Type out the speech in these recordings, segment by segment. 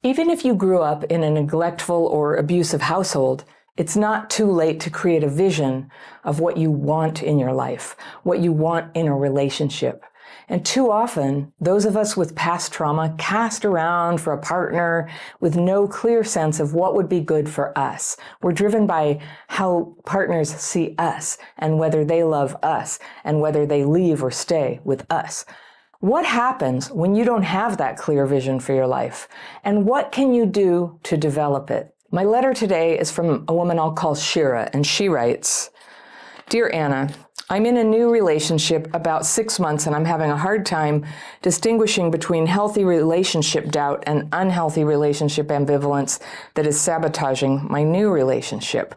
Even if you grew up in a neglectful or abusive household, it's not too late to create a vision of what you want in your life, what you want in a relationship. And too often, those of us with past trauma cast around for a partner with no clear sense of what would be good for us. We're driven by how partners see us and whether they love us and whether they leave or stay with us. What happens when you don't have that clear vision for your life? And what can you do to develop it? My letter today is from a woman I'll call Shira, and she writes, "Dear Anna, I'm in a new relationship about 6 months and I'm having a hard time distinguishing between healthy relationship doubt and unhealthy relationship ambivalence that is sabotaging my new relationship."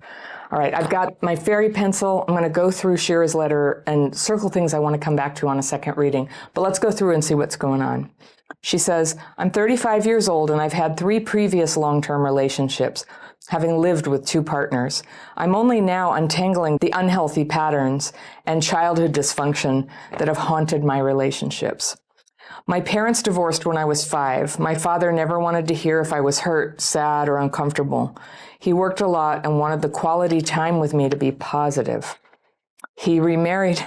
All right, I've got my fairy pencil. I'm going to go through Shira's letter and circle things I want to come back to on a second reading. But let's go through and see what's going on. She says, "I'm 35 years old and I've had 3 previous long-term relationships, having lived with 2 partners. I'm only now untangling the unhealthy patterns and childhood dysfunction that have haunted my relationships. My parents divorced when I was 5. My father never wanted to hear if I was hurt, sad, or uncomfortable. He worked a lot and wanted the quality time with me to be positive. He remarried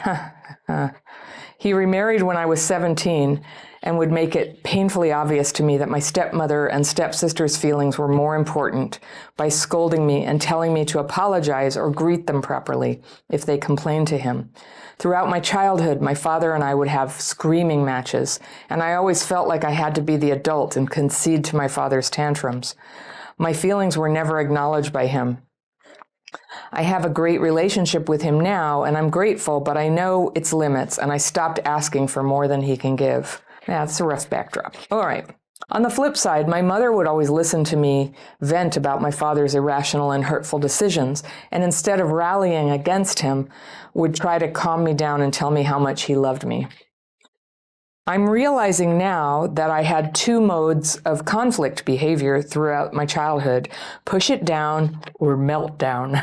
when I was 17 and would make it painfully obvious to me that my stepmother and stepsister's feelings were more important by scolding me and telling me to apologize or greet them properly if they complained to him. Throughout my childhood, my father and I would have screaming matches, and I always felt like I had to be the adult and concede to my father's tantrums. My feelings were never acknowledged by him. I have a great relationship with him now, and I'm grateful, but I know its limits, and I stopped asking for more than he can give." Yeah, that's a rough backdrop. All right. On the flip side, my mother would always listen to me vent about my father's irrational and hurtful decisions, and instead of rallying against him, would try to calm me down and tell me how much he loved me. I'm realizing now that I had 2 modes of conflict behavior throughout my childhood: push it down or melt down.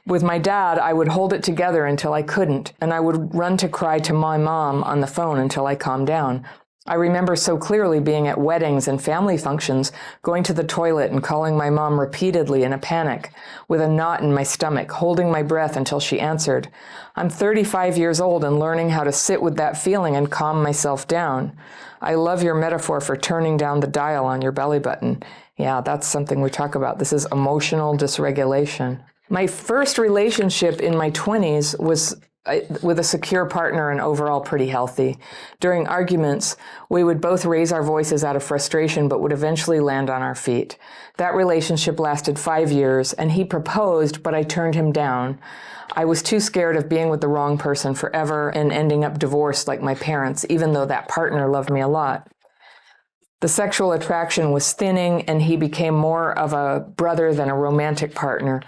With my dad, I would hold it together until I couldn't, and I would run to cry to my mom on the phone until I calmed down. I remember so clearly being at weddings and family functions, going to the toilet and calling my mom repeatedly in a panic, with a knot in my stomach, holding my breath until she answered. I'm 35 years old and learning how to sit with that feeling and calm myself down. I love your metaphor for turning down the dial on your belly button. Yeah, that's something we talk about. This is emotional dysregulation. My first relationship in my 20s was with a secure partner and overall pretty healthy. During arguments, we would both raise our voices out of frustration, but would eventually land on our feet. That relationship lasted 5 years, and he proposed, but I turned him down. I was too scared of being with the wrong person forever and ending up divorced like my parents, even though that partner loved me a lot. The sexual attraction was thinning, and he became more of a brother than a romantic partner.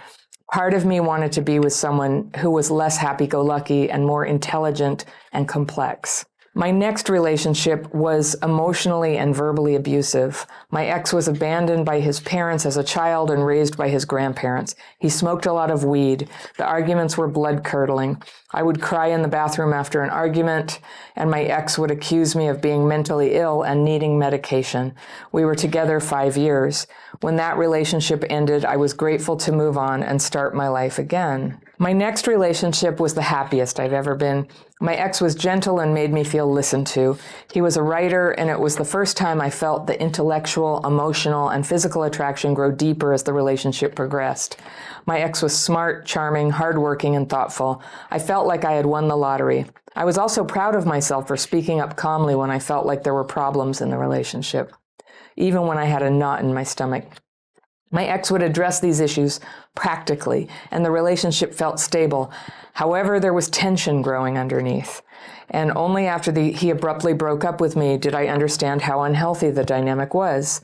Part of me wanted to be with someone who was less happy-go-lucky and more intelligent and complex. My next relationship was emotionally and verbally abusive. My ex was abandoned by his parents as a child and raised by his grandparents. He smoked a lot of weed. The arguments were blood-curdling. I would cry in the bathroom after an argument, and my ex would accuse me of being mentally ill and needing medication. We were together 5 years. When that relationship ended, I was grateful to move on and start my life again. My next relationship was the happiest I've ever been. My ex was gentle and made me feel listened to. He was a writer, and it was the first time I felt the intellectual, emotional, and physical attraction grow deeper as the relationship progressed. My ex was smart, charming, hardworking, and thoughtful. I felt like I had won the lottery. I was also proud of myself for speaking up calmly when I felt like there were problems in the relationship, even when I had a knot in my stomach. My ex would address these issues practically, and the relationship felt stable. However, there was tension growing underneath. And only after he abruptly broke up with me did I understand how unhealthy the dynamic was.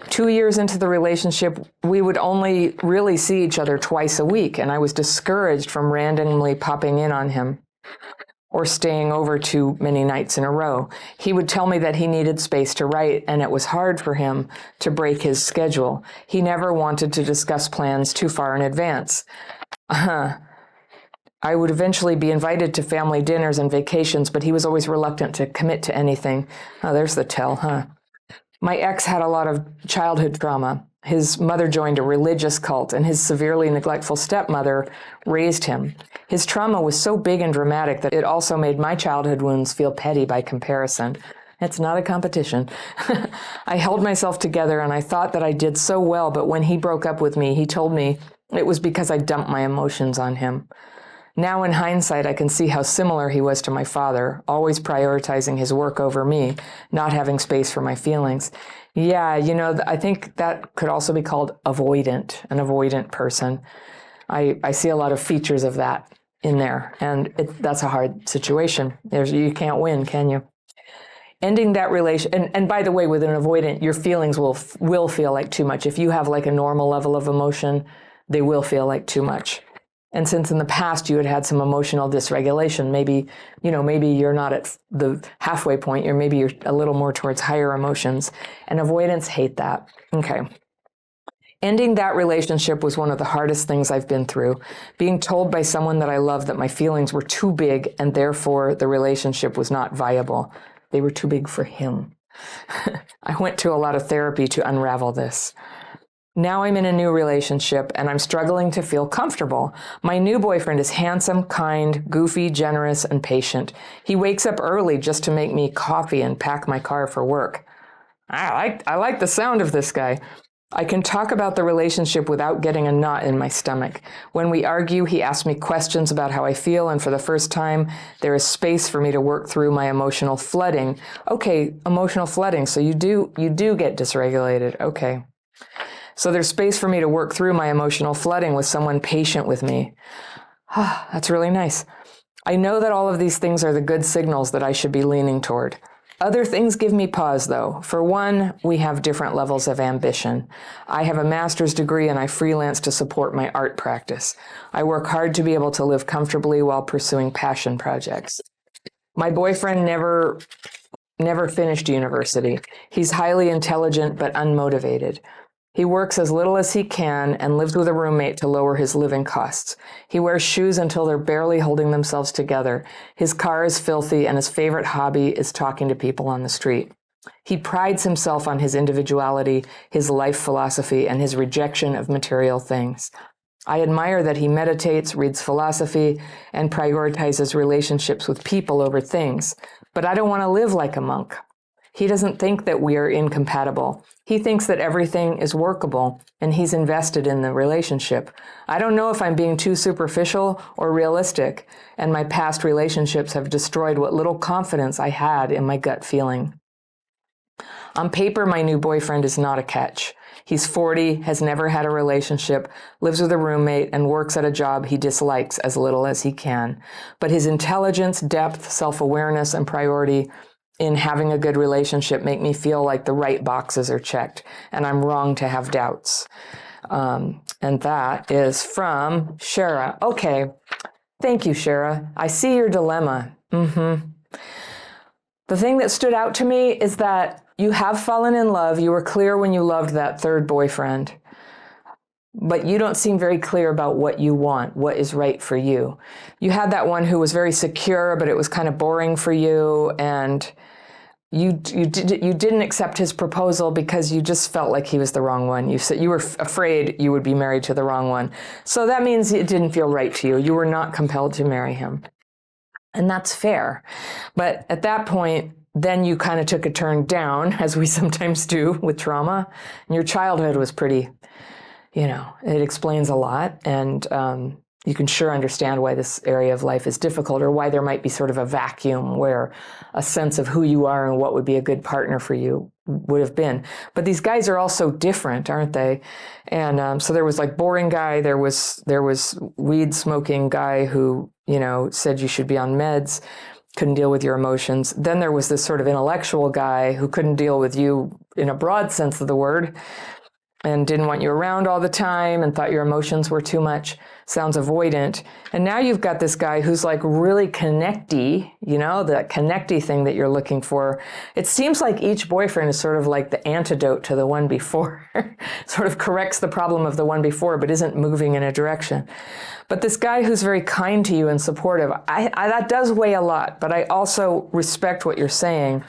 2 years into the relationship, we would only really see each other twice a week, and I was discouraged from randomly popping in on him or staying over too many nights in a row. He would tell me that he needed space to write, and it was hard for him to break his schedule. He never wanted to discuss plans too far in advance. I would eventually be invited to family dinners and vacations, but he was always reluctant to commit to anything. Oh, there's the tell, huh? My ex had a lot of childhood trauma. His mother joined a religious cult, and his severely neglectful stepmother raised him. His trauma was so big and dramatic that it also made my childhood wounds feel petty by comparison. It's not a competition. I held myself together, and I thought that I did so well, but when he broke up with me, he told me it was because I dumped my emotions on him. Now, in hindsight, I can see how similar he was to my father, always prioritizing his work over me, not having space for my feelings. Yeah, I think that could also be called avoidant, an avoidant person. I see a lot of features of that in there, and that's a hard situation. You can't win, can you? Ending that relation, and by the way, with an avoidant, your feelings will feel like too much. If you have like a normal level of emotion, they will feel like too much. And since in the past you had some emotional dysregulation, maybe you're not at the halfway point, maybe you're a little more towards higher emotions. And avoidants hate that. Okay. Ending that relationship was one of the hardest things I've been through. Being told by someone that I love that my feelings were too big and therefore the relationship was not viable. They were too big for him. I went to a lot of therapy to unravel this. Now I'm in a new relationship and I'm struggling to feel comfortable. My new boyfriend is handsome, kind, goofy, generous, and patient. He wakes up early just to make me coffee and pack my car for work. I like the sound of this guy. I can talk about the relationship without getting a knot in my stomach. When we argue, he asks me questions about how I feel, and for the first time, there is space for me to work through my emotional flooding. Okay, emotional flooding. So you do get dysregulated. Okay. So there's space for me to work through my emotional flooding with someone patient with me. That's really nice. I know that all of these things are the good signals that I should be leaning toward. Other things give me pause, though. For one, we have different levels of ambition. I have a master's degree and I freelance to support my art practice. I work hard to be able to live comfortably while pursuing passion projects. My boyfriend never finished university. He's highly intelligent but unmotivated. He works as little as he can and lives with a roommate to lower his living costs. He wears shoes until they're barely holding themselves together. His car is filthy and his favorite hobby is talking to people on the street. He prides himself on his individuality, his life philosophy, and his rejection of material things. I admire that he meditates, reads philosophy, and prioritizes relationships with people over things. But I don't want to live like a monk. He doesn't think that we are incompatible. He thinks that everything is workable, and he's invested in the relationship. I don't know if I'm being too superficial or realistic, and my past relationships have destroyed what little confidence I had in my gut feeling. On paper, my new boyfriend is not a catch. He's 40, has never had a relationship, lives with a roommate, and works at a job he dislikes as little as he can. But his intelligence, depth, self-awareness, and priority in having a good relationship make me feel like the right boxes are checked, and I'm wrong to have doubts. And that is from Shara. Okay, thank you, Shara. I see your dilemma. The thing that stood out to me is that you have fallen in love. You were clear when you loved that third boyfriend, but you don't seem very clear about what you want, what is right for you. You had that one who was very secure, but it was kind of boring for you, and you didn't accept his proposal because you just felt like he was the wrong one. You said you were afraid you would be married to the wrong one. So that means it didn't feel right to you. You were not compelled to marry him. And that's fair. But at that point, then you kind of took a turn down, as we sometimes do with trauma. And your childhood was pretty, it explains a lot. And you can sure understand why this area of life is difficult, or why there might be sort of a vacuum where a sense of who you are and what would be a good partner for you would have been. But these guys are all so different, aren't they? And so there was like boring guy, there was weed smoking guy who, said you should be on meds, couldn't deal with your emotions. Then there was this sort of intellectual guy who couldn't deal with you in a broad sense of the word, and didn't want you around all the time and thought your emotions were too much, sounds avoidant. And now you've got this guy who's like really connecty, that connecty thing that you're looking for. It seems like each boyfriend is sort of like the antidote to the one before, sort of corrects the problem of the one before, but isn't moving in a direction. But this guy who's very kind to you and supportive, that does weigh a lot, but I also respect what you're saying.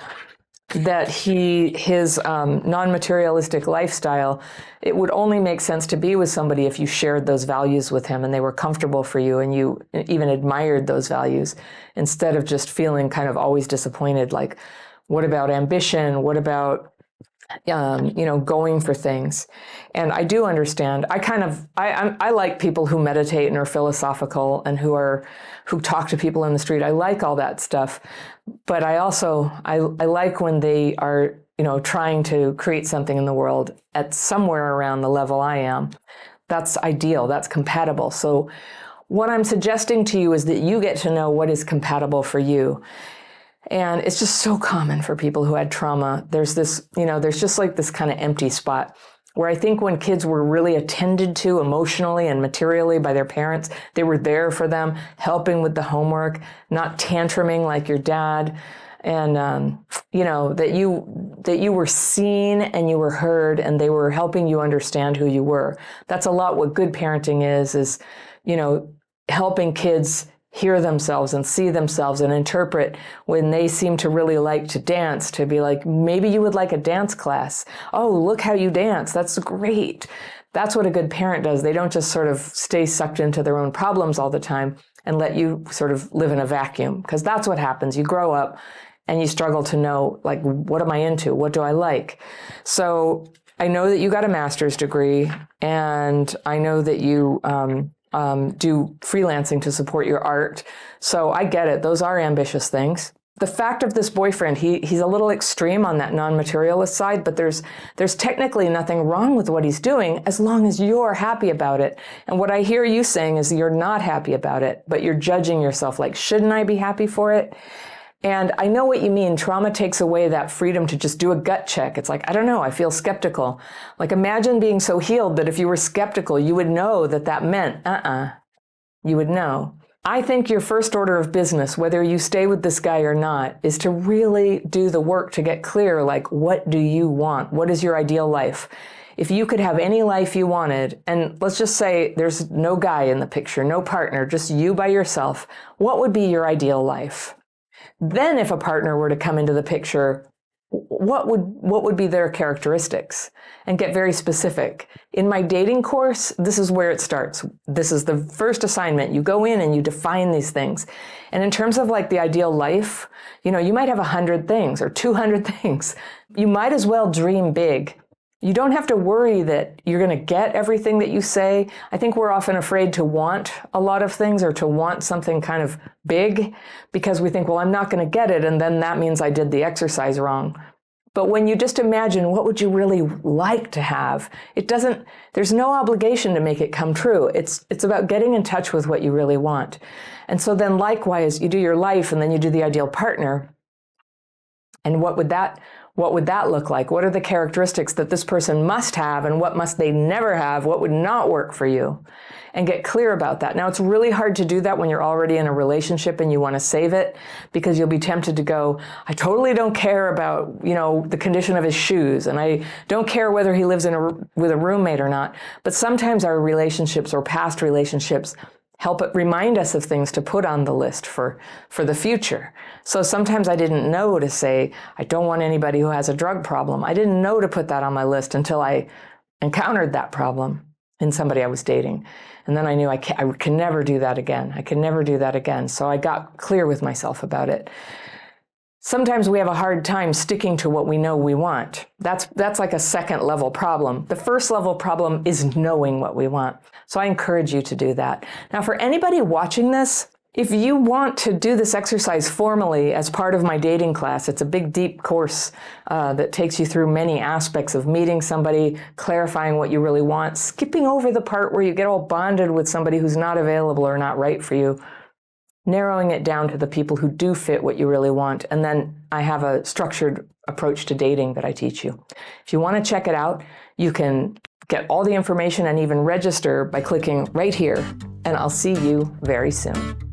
that his non-materialistic lifestyle, it would only make sense to be with somebody if you shared those values with him and they were comfortable for you and you even admired those values, instead of just feeling kind of always disappointed. Like, what about ambition? What about going for things? And I do understand. I like people who meditate and are philosophical and who talk to people in the street. I like all that stuff, but I like when they are trying to create something in the world at somewhere around the level I am. That's ideal. That's compatible. So what I'm suggesting to you is that you get to know what is compatible for you. And it's just so common for people who had trauma. There's this, there's just like this kind of empty spot where I think when kids were really attended to emotionally and materially by their parents, they were there for them, helping with the homework, not tantruming like your dad. And, that you were seen and you were heard and they were helping you understand who you were. That's a lot what good parenting is, helping kids hear themselves and see themselves and interpret when they seem to really like to dance, to be like, maybe you would like a dance class. Oh, look how you dance. That's great. That's what a good parent does. They don't just sort of stay sucked into their own problems all the time and let you sort of live in a vacuum, because that's what happens. You grow up and you struggle to know, like, what am I into? What do I like? So I know that you got a master's degree, and I know that you do freelancing to support your art. So I get it. Those are ambitious things. The fact of this boyfriend, he's a little extreme on that non-materialist side, but there's technically nothing wrong with what he's doing as long as you're happy about it. And what I hear you saying is you're not happy about it, but you're judging yourself like, shouldn't I be happy for it? And I know what you mean. Trauma takes away that freedom to just do a gut check. It's like, I don't know, I feel skeptical. Like, imagine being so healed that if you were skeptical, you would know that meant, you would know. I think your first order of business, whether you stay with this guy or not, is to really do the work to get clear, like, what do you want? What is your ideal life? If you could have any life you wanted, and let's just say there's no guy in the picture, no partner, just you by yourself, what would be your ideal life? Then if a partner were to come into the picture, what would be their characteristics? And get very specific. In my dating course, this is where it starts. This is the first assignment. You go in and you define these things. And in terms of like the ideal life, you might have 100 things or 200 things. You might as well dream big. You don't have to worry that you're going to get everything that you say. I think we're often afraid to want a lot of things or to want something kind of big because we think, well, I'm not going to get it, and then that means I did the exercise wrong. But when you just imagine what would you really like to have, there's no obligation to make it come true. It's about getting in touch with what you really want. And so then likewise, you do your life and then you do the ideal partner. And what would that look like? What are the characteristics that this person must have and what must they never have? What would not work for you? And get clear about that. Now, it's really hard to do that when you're already in a relationship and you want to save it, because you'll be tempted to go, I totally don't care about, the condition of his shoes, and I don't care whether he lives with a roommate or not. But sometimes our relationships or past relationships remind us of things to put on the list for the future. So sometimes I didn't know to say, I don't want anybody who has a drug problem. I didn't know to put that on my list until I encountered that problem in somebody I was dating. And then I knew I can never do that again. I can never do that again. So I got clear with myself about it. Sometimes we have a hard time sticking to what we know we want. That's like a second level problem. The first level problem is knowing what we want. So I encourage you to do that. Now, for anybody watching this, if you want to do this exercise formally as part of my dating class, it's a big, deep course that takes you through many aspects of meeting somebody, clarifying what you really want, skipping over the part where you get all bonded with somebody who's not available or not right for you, narrowing it down to the people who do fit what you really want. And then I have a structured approach to dating that I teach you. If you want to check it out, you can get all the information and even register by clicking right here. And I'll see you very soon.